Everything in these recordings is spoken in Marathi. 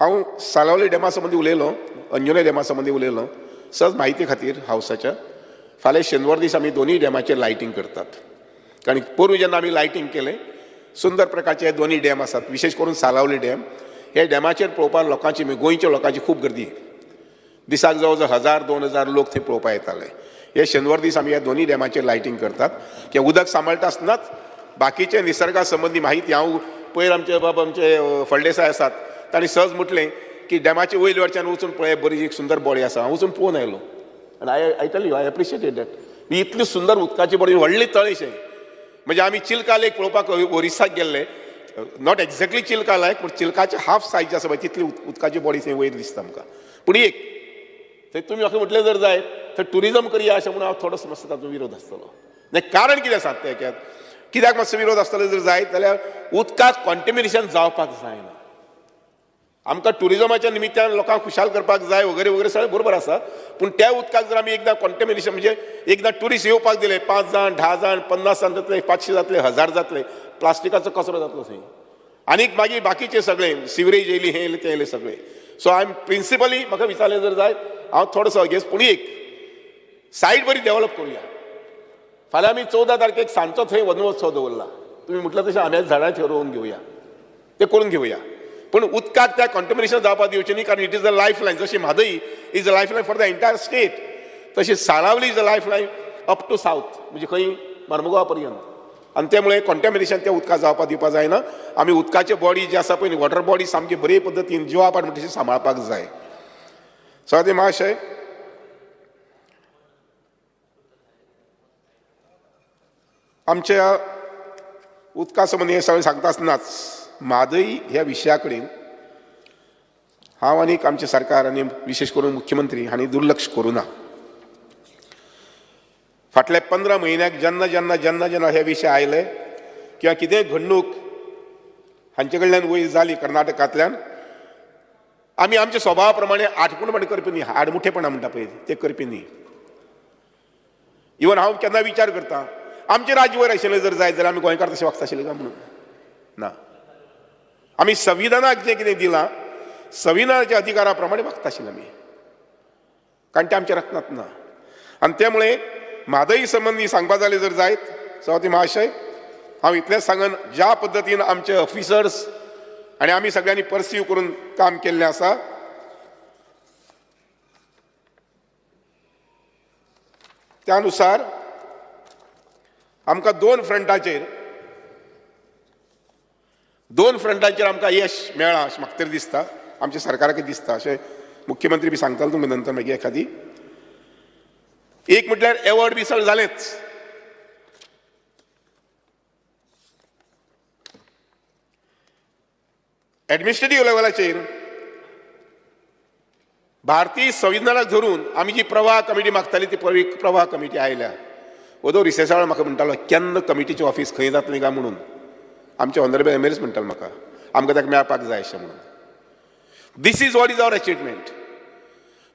हांव सालावली डॅमा संबंधी उलयलो, अंजुने डॅमा संबंधी उलयलो. सहज म्हायती खातीर हावसाच्या फाल्यां शेनवार दीस आमी दोनूय डॅमाचेर लायटींग करतात. कारण पोरूं जेन्ना आमी लायटींग केलें, सुंदर प्रकारचे दोनूय डॅम आसात, विशेश करून सालावली डॅम. हे डॅमाचेर पळोवपाक लोकांची, गोंयच्या लोकांची खूब गर्दी. दिसाक जवळ जवळ 1000-2000 लोक थंय पळोवपाक येताले. हे शेनवार दीस आमी ह्या दोनूय डॅमाचेर लायटींग करतात. की उदक सांबाळटा आसतनाच बाकीचे निसर्गा संबंधी माहिती हांव पयर आमचे बाबा आमचे फळदेसाय आसात, तांणी सहज म्हटलें की डॅमाचे वयर वरच्यान वचून पळय बरी एक सुंदर बॉडी आसा. हांव वचून पळोवन आयलो आनी I tell you I appreciated that. ही इतली सुंदर उदकाची बॉडी, व्हडली तळीशें. म्हणजे आमी चिल्का लेक पळोवपाक ओरिसाक गेल्ले, नॉट एक्झॅक्टली चिल्का लायक, पूण चिल्काचे हाफ सायज आसा पळय तितली उदकाची बॉडी थंय वयर दिसता आमकां. पूण एक थंय तुमी म्हाका म्हटलें जर जायत थंय टुरिजम करया अशें म्हणून हांव थोडोसो मातसो ताचो विरोध आसतलो. नाही कारण कितें आसा तें, कित्याक मातसो विरोध आसतलो जर जायत जाल्यार उदकाक कॉन्टेमिनेशन जावपाक जायना. आमकां टुरिजमाच्या निमित्यान लोकांक खुशाल करपाक जाय वगैरे वगैरे सगळें बरोबर आसा. पूण त्या उदकाक जर आमी एकदां कॉन्टेमिनेशन, म्हणजे एकदां टुरिस्ट येवपाक दिले, 5 जाण 10 जाण 50 जाण जातले, 500 जातले, 1000 जातले, प्लास्टिकाचो कचरो जातलो थंय. आनीक मागीर बाकीचे सगळें सिवरेज येयली, हें येयलें तें येयलें सगळें. सो आय एम प्रिंसिपली, म्हाका विचारलें जर जायत हांव थोडोसो अगेन्स्ट. पूण एक सायड बरी डेव्हलप करूया. फाल्यां आमी 14 तारखेक सांजचो थंय वनमहोत्सव दवरला. तुमी म्हटलं तशें आम्याच्या झाडां थंय रोवन घेवया, तें करून घेवया. पूण उदकाक त्या कॉन्टेमिनेशन जावपाक दिवचें न्ही. कारण it is a lifeline. जशी Mhadei is a lifeline for the entire state, तशी Salaulim is a lifeline up to south, म्हणजे खंय मर्मुगांवा पर्यंत. आनी त्यामुळे कॉन्टेमिनेशन त्या उदकाक जावपाक दिवपाक जायना. आमी उदकाचे बॉडी जे आसा पळय, वॉटर बॉडी सामकी बरे पद्दतीन जिवापाड म्हणटा तशी सांबाळपाक जाय. सो महाशय, आमच्या उदका संबंदी हे सगळें सांगता आसतनाच म्हादई ह्या विशया कडेन हांव आनीक आमचे सरकार आनी विशेष करून मुख्यमंत्री हांणी दुर्लक्ष करूं ना. फाटल्या 15 म्हयन्याक जेन्ना जेन्ना जेन्ना जेन्ना हे विशय आयले किंवा कितेंय घडणूक हांचे कडल्यान वयर जाली कर्नाटकांतल्यान, आमी आमच्या स्वभावा प्रमाणे आठकुणपण करपी न्ही, आडमुठेपणां म्हणटा पळय ते करपी न्ही. इवन हांव केन्ना विचार करता, आमचे राज्य वयर आशिल्लें जर जायत जाल्यार आमी गोंयकार तशें वागता आशिल्ले काय म्हणून ना. आमी संविधानाक जें कितें दिलां, संविधानाच्या अधिकारा प्रमाणे वागता आशिल्ले आमी, कारण ते आमच्या रक्तांत ना. आनी त्यामुळे म्हादई संबंधी सांगपा जालें जर जायत सभापती महाशय, हांव इतलेंच सांगन, ज्या पद्दतीन आमचे ऑफिसर्स आनी आमी सगळ्यांनी परसीव करून काम केल्लें आसा, त्या अनुसार आमकां दोन फ्रंटाचेर आमकां यश मेळ्ळां अशें म्हाका तरी दिसता, आमच्या सरकाराक दिसता. अशें मुख्यमंत्री बी सांगतालो तुमकां नंतर मागीर एखादी. एक म्हटल्यार एवॉर्ड बी सगळें जालेंच. एडमिनिस्ट्रेटिव्ह लेवलाचेर भारतीय संविधानाक धरून आमी जी प्रवाह कमिटी मागताली ती प्रवाह कमिटी आयल्या. ओदो रिसेसा वेळार म्हाका म्हणटालो केन्ना कमिटीचें ऑफिस खंय जातलें काय म्हणून. आमचे ऑनरेबल एमएलएच म्हणटालो म्हाका आमकां ताका मेळपाक जाय अशें म्हणून. This is what is our achievement.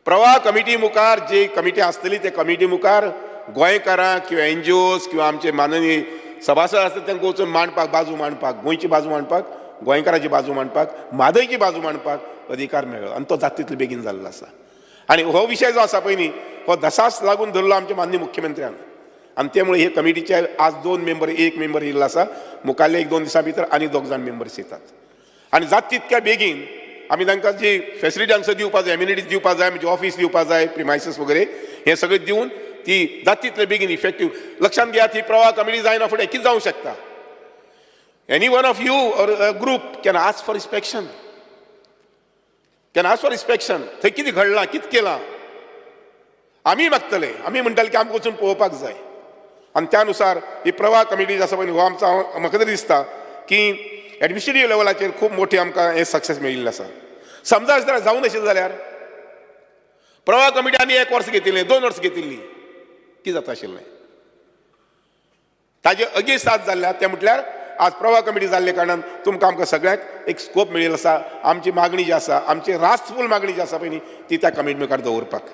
प्रवाह कमिटी मुखार जी कमिटी आसतली ते कमिटी मुखार गोंयकारांक किंवा एनजीओज किंवा आमचे माननीय सभासद आसता तांकां वचून मांडपाक, बाजू मांडपाक, गोंयची बाजू मांडपाक, गोंयकारांची बाजू मांडपाक, म्हादईची बाजू मांडपाक अधिकार मेळ्ळो. आनी तो जाता तितलो बेगीन जाल्लो आसा. आनी हो विशय जो आसा पळय न्ही, हो दसास लागून धरलो आमच्या माननीय मुख्यमंत्र्यान. आनी त्यामुळे हे कमिटीचे आज 2 मेंबर, 1 मेंबर येयल्लो आसा. मुखाल्ले 1-2 दिसां भितर आनी 2 जाण मेंबर्स येतात. आनी जाता तितक्या बेगीन आमी तांकां जी फेसिलिटी हांगसर दिवपाक जाय, एम्युनिटीज दिवपाक जाय, म्हणजे ऑफिस दिवपाक जाय, प्रिमायसीस वगैरे हे सगळें दिवन ती जाता तितले बेगीन इफेक्टीव. लक्षांत घेयात, ही प्रवाह कमिटी जायना फुडें कितें जावंक शकता. Any one of you or a group can ask for inspection, थंय कितें घडलां, कितें केलां आमी मागतले. आमी म्हणटाले की आमकां वचून पळोवपाक जाय. आनी त्या अनुसार ही प्रवाह कमिटी जी आसा पळय, हो आमचो म्हाका तरी दिसता की एडमिनिस्ट्रेटिव्ह लेवलाचेर खूब मोठी आमकां हे सक्सेस मेळिल्लें आसा. समजा जर जावं नाशिल्लें जाल्यार प्रवाह कमिटी आनी 1 वर्स घेतिल्लें, 2 वर्स घेतिल्लीं, कितें जाता आशिल्लें. ताजे अगेन्स्ट आज जाल्ल्या तें म्हटल्यार आज प्रवाह कमिटी जाल्ले कारणान तुमकां आमकां सगळ्यांक एक स्कोप मेळिल्लो आसा. आमची मागणी जी आसा, आमची रास्तफूल मागणी जी आसा पळय न्ही, ती त्या कमिटी मुखार दवरपाक.